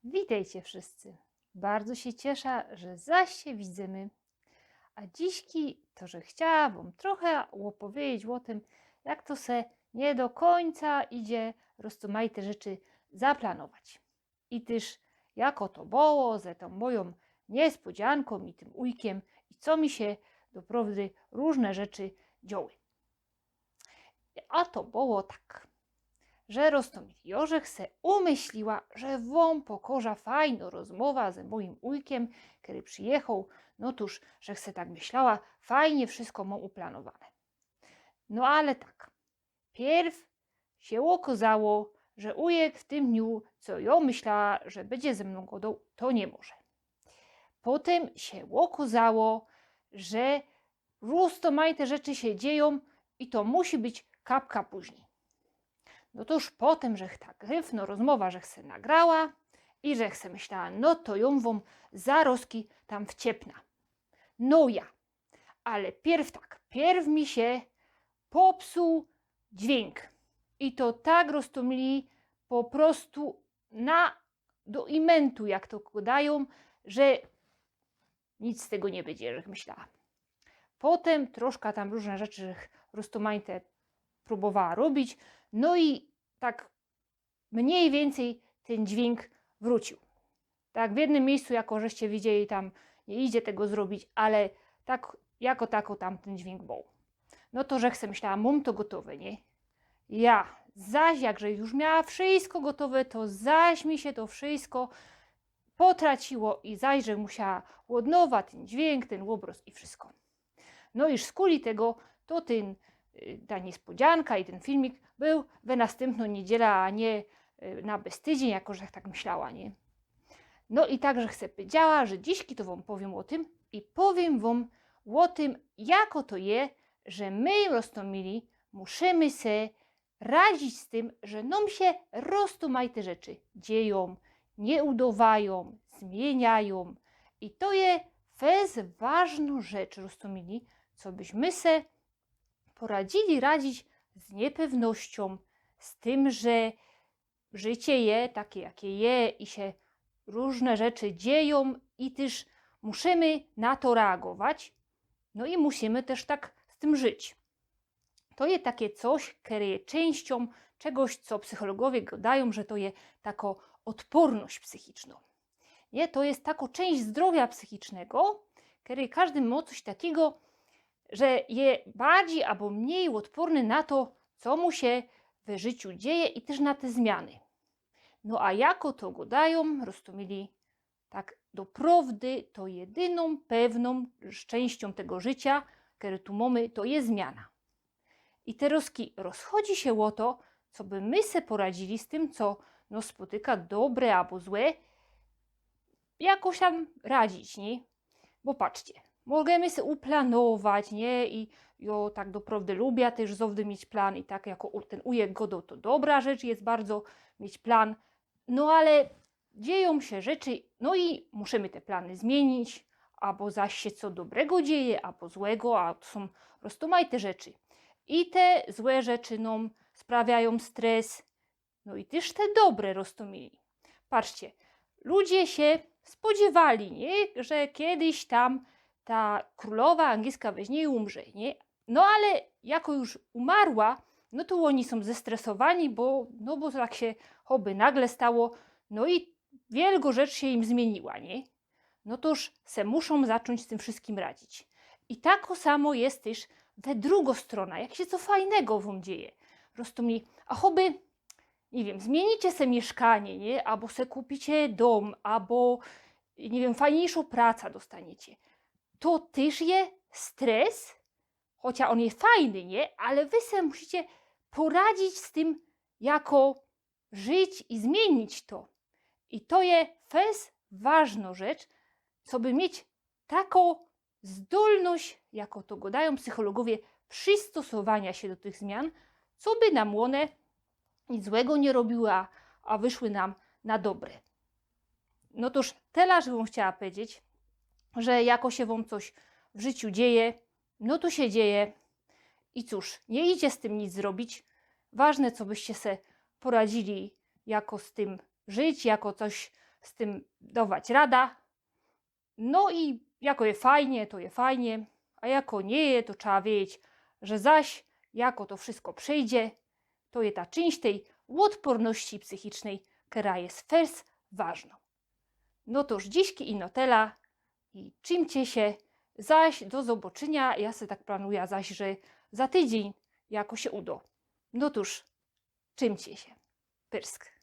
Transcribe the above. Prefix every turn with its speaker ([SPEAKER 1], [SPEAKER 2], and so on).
[SPEAKER 1] Witajcie wszyscy. Bardzo się cieszę, że zaś się widzimy. A dziśki to, że chciałabym trochę opowiedzieć o tym, jak to se nie do końca idzie rozmaite rzeczy zaplanować. I też jako to było ze tą moją niespodzianką i tym ujkiem i co mi się doprawdy różne rzeczy działy. A to było tak, że Rostomil Jorzech se umyśliła, że wam pokorza fajno rozmowa ze moim ujkiem, który przyjechał. No tuż, że se tak myślała, fajnie wszystko mam uplanowane. No ale tak, pierw się okazało, że ujek w tym dniu, co ja myślała, że będzie ze mną godał, to nie może. Potem się okazało, że rozmaite rzeczy się dzieją i to musi być kapka później. No to już potem, że tak gryfno rozmowa, że se nagrała i że se myślała, no to ją wam zaroski tam wciepna. No ja, ale pierw mi się popsuł dźwięk. I to tak roztomili po prostu do imentu, jak to dają, że nic z tego nie będzie, jak myślała. Potem troszkę tam różne rzeczy roztomańte próbowała robić, no i tak mniej więcej ten dźwięk wrócił. Tak w jednym miejscu, jako żeście widzieli, tam nie idzie tego zrobić, ale tak jako tako tam ten dźwięk był. No to, że chcę, myślałam, mam to gotowe, nie? Ja, zaś jakże już miała wszystko gotowe, to zaś mi się to wszystko potraciło i zaś, że musiała od nowa ten dźwięk, ten obraz i wszystko. No i z kuli tego, to ta niespodzianka i ten filmik był we następną niedzielę, a nie na beztydzień, jako że tak myślała, nie? No i także chcę powiedziała, że dziśki to wam powiem o tym i powiem wam o tym, jako to je, że my Rostomili musimy se radzić z tym, że nam się rozmaite rzeczy dzieją, nie udawają, zmieniają. I to je fez ważną rzecz, Rostomili, co byśmy se poradzili radzić z niepewnością, z tym, że życie je takie, jakie je i się różne rzeczy dzieją i też musimy na to reagować, no i musimy też tak z tym żyć. To jest takie coś, które jest częścią czegoś, co psychologowie gadają, że to jest taka odporność psychiczną. Nie? To jest taka część zdrowia psychicznego, który każdy ma coś takiego, że jest bardziej albo mniej odporny na to, co mu się w życiu dzieje i też na te zmiany. No a jako to gadają, Rostomili, tak doprawdy to jedyną pewną częścią tego życia, które tu mamy, to jest zmiana. I teraz rozchodzi się o to, co by my se poradzili z tym, co nos spotyka, dobre albo złe, jakoś tam radzić, nie? Bo patrzcie, możemy sobie uplanować, nie? I ja tak doprawdy lubię też zawsze mieć plan i tak jako ten ujek godał, to dobra rzecz jest bardzo mieć plan, no ale dzieją się rzeczy, no i musimy te plany zmienić, albo zaś się co dobrego dzieje, albo złego, a to są rozmaite rzeczy. I te złe rzeczy nam sprawiają stres, no i też te dobre roztomili. Patrzcie, ludzie się spodziewali, nie? Że kiedyś tam ta królowa angielska weźmie i umrze, nie? No ale jako już umarła, no to oni są zestresowani, bo tak się choby nagle stało, no i wielgo rzecz się im zmieniła, nie? No toż se muszą zacząć z tym wszystkim radzić. I tak samo jest też we drugą stronę, jak się co fajnego wam dzieje. Po prostu a choby, nie wiem, zmienicie se mieszkanie, nie? Albo se kupicie dom, albo, nie wiem, fajniejszą pracę dostaniecie. To też jest stres, chociaż on jest fajny, nie? Ale wy se musicie poradzić z tym, jako żyć i zmienić to. I to jest fez ważna rzecz, co by mieć taką zdolność, jako to gadają psychologowie, przystosowania się do tych zmian, co by nam one nic złego nie robiły, a wyszły nam na dobre. No toż tyle, że wam chciała powiedzieć, że jako się wam coś w życiu dzieje, no to się dzieje i cóż, nie idzie z tym nic zrobić. Ważne, co byście se poradzili, jako z tym żyć, jako coś z tym dawać rada. No i jako je fajnie, to je fajnie, a jako nie je, to trzeba wiedzieć, że zaś jako to wszystko przejdzie, to je ta część tej odporności psychicznej, która jest fers ważną. No toż dziśki i notela i czymcie się, zaś do zobaczenia, ja se tak planuję zaś, że za tydzień jako się uda. No toż czymcie się, pyrsk.